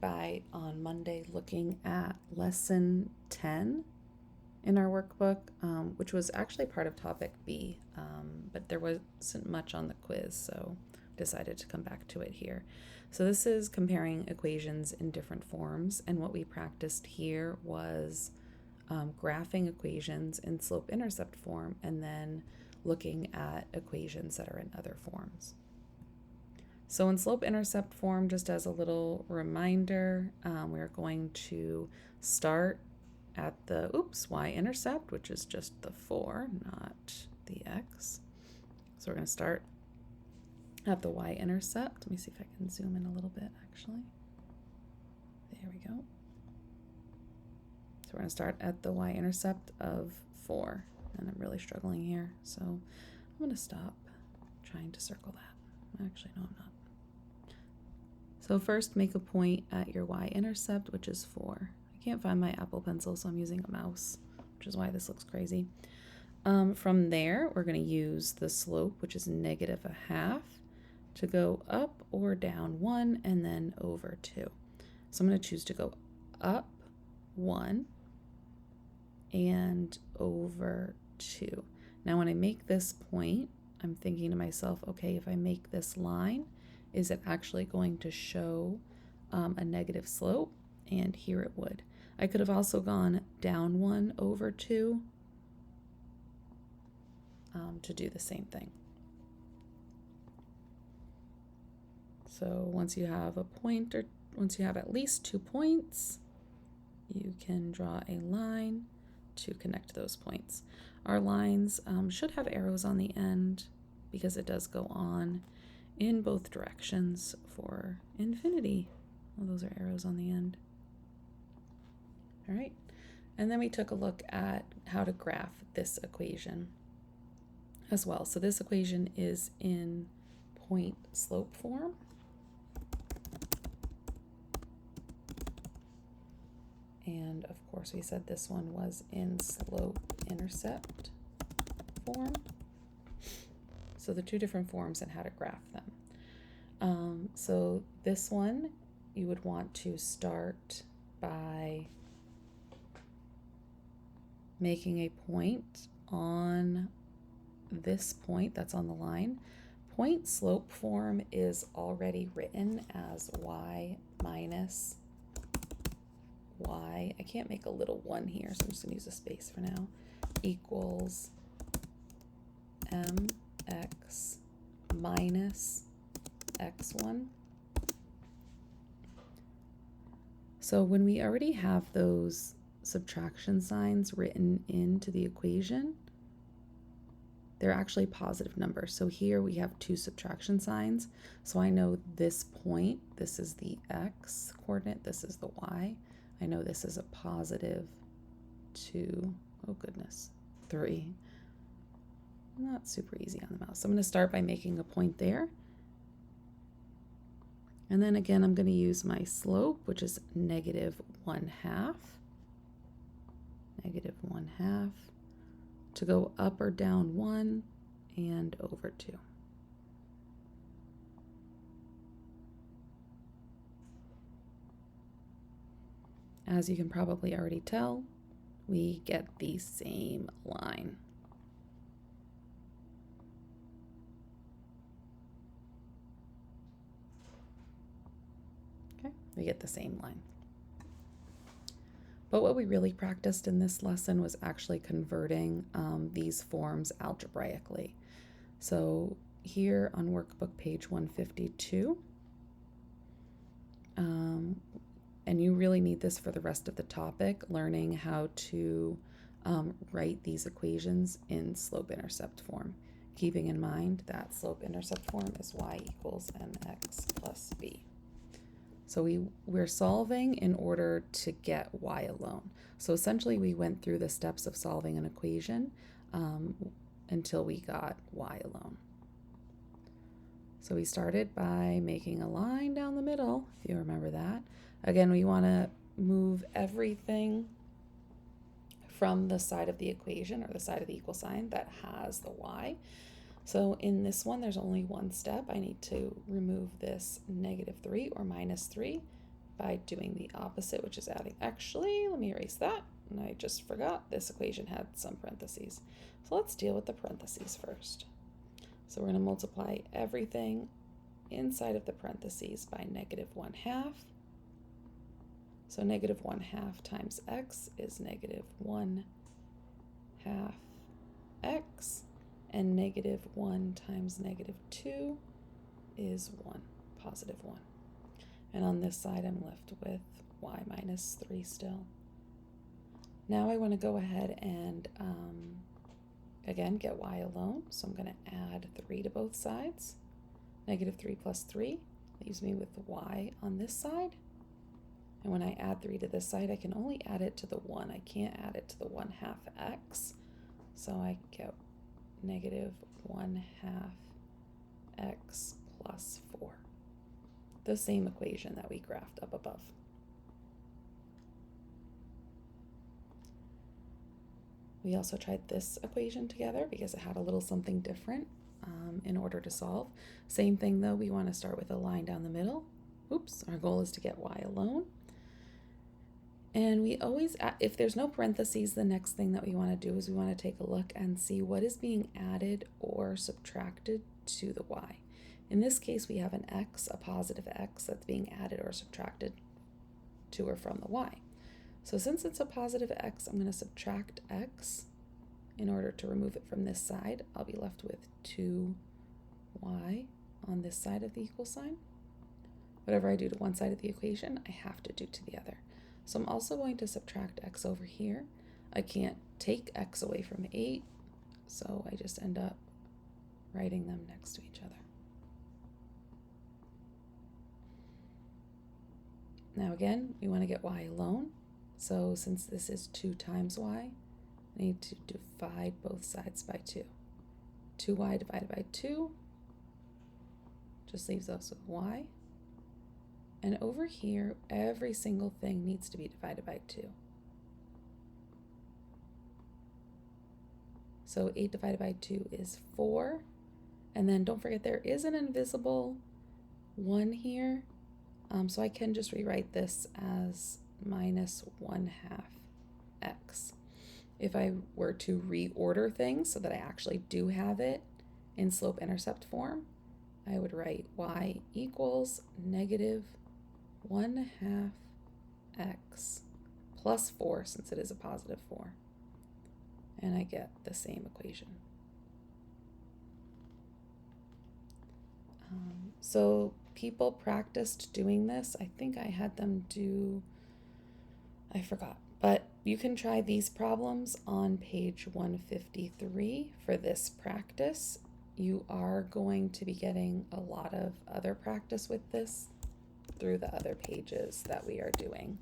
by on Monday looking at lesson 10 in our workbook, which was actually part of topic B, but there wasn't much on the quiz, so decided to come back to it here. So this is comparing equations in different forms, and what we practiced here was graphing equations in slope-intercept form and then looking at equations that are in other forms. So in slope-intercept form, just as a little reminder, we're going to start at the y-intercept, which is just the 4, not the x. So we're going to start at the y-intercept. Let me see if I can zoom in a little bit, actually. There we go. So we're going to start at the y-intercept of 4, and I'm really struggling here, so I'm going to stop trying to circle that. Actually, no, I'm not. So first, make a point at your y-intercept, which is 4. I can't find my Apple Pencil, so I'm using a mouse, which is why this looks crazy. From there, we're going to use the slope, which is -1/2, to go up or down 1 and then over 2. So I'm going to choose to go up 1 and over 2. Now when I make this point, I'm thinking to myself, okay, if I make this line, is it actually going to show a negative slope? And here it would. I could have also gone down 1 over 2 to do the same thing. So once you have a point, or once you have at least 2 points, you can draw a line to connect those points. Our lines should have arrows on the end because it does go on in both directions for infinity. Well, those are arrows on the end. All right, and then we took a look at how to graph this equation as well. So this equation is in point slope form. And of course we said this one was in slope intercept form. So the two different forms and how to graph them. So this one, you would want to start by making a point on this point that's on the line. Point slope form is already written as y minus y. I can't make a little 1 here, so I'm just going to use a space for now. Equals mx minus x1. So when we already have those subtraction signs written into the equation, they're actually positive numbers. So here we have 2 subtraction signs. So I know this point, this is the x coordinate, this is the y. I know this is a positive 2, oh goodness, 3. Not super easy on the mouse. So I'm going to start by making a point there. And then again, I'm going to use my slope, which is -1/2. -1/2 to go up or down 1 and over 2. As you can probably already tell, we get the same line. Okay, we get the same line. But what we really practiced in this lesson was actually converting these forms algebraically. So here on workbook page 152, and you really need this for the rest of the topic, learning how to write these equations in slope-intercept form, keeping in mind that slope-intercept form is y equals mx plus b. So we're solving in order to get y alone. So essentially we went through the steps of solving an equation until we got y alone. So we started by making a line down the middle, if you remember that. Again, we want to move everything from the side of the equation, or the side of the equal sign that has the y. So in this one, there's only one step. I need to remove this -3 or -3 by doing the opposite, which is adding. Actually, let me erase that. And I just forgot this equation had some parentheses. So let's deal with the parentheses first. So we're going to multiply everything inside of the parentheses by -1/2. So -1/2 times x is -1/2 x, and -1 times -2 is 1, +1. And on this side, I'm left with y minus 3 still. Now I want to go ahead and, again, get y alone. So I'm going to add 3 to both sides. -3 plus 3 leaves me with y on this side. And when I add 3 to this side, I can only add it to the 1. I can't add it to the 1/2 x. So I get -1/2 x plus 4. The same equation that we graphed up above. We also tried this equation together because it had a little something different in order to solve. Same thing though, we want to start with a line down the middle. Oops, our goal is to get y alone. And we always, if there's no parentheses, the next thing that we want to do is we want to take a look and see what is being added or subtracted to the y. In this case, we have an x, a positive x, that's being added or subtracted to or from the y. So since it's a positive x, I'm going to subtract x in order to remove it from this side. I'll be left with 2y on this side of the equal sign. Whatever I do to one side of the equation, I have to do to the other. So I'm also going to subtract x over here. I can't take x away from 8, so I just end up writing them next to each other. Now again, we want to get y alone. So since this is 2 times y, I need to divide both sides by 2. 2y divided by 2 just leaves us with y. And over here, every single thing needs to be divided by 2. So 8 divided by 2 is 4. And then don't forget there is an invisible 1 here. So I can just rewrite this as -1/2 x. If I were to reorder things so that I actually do have it in slope-intercept form, I would write y equals -1/2 x plus 4, since it is a positive 4. And I get the same equation. So people practiced doing this. I think I had them do, I forgot, but you can try these problems on page 153 for this practice. You are going to be getting a lot of other practice with this through the other pages that we are doing.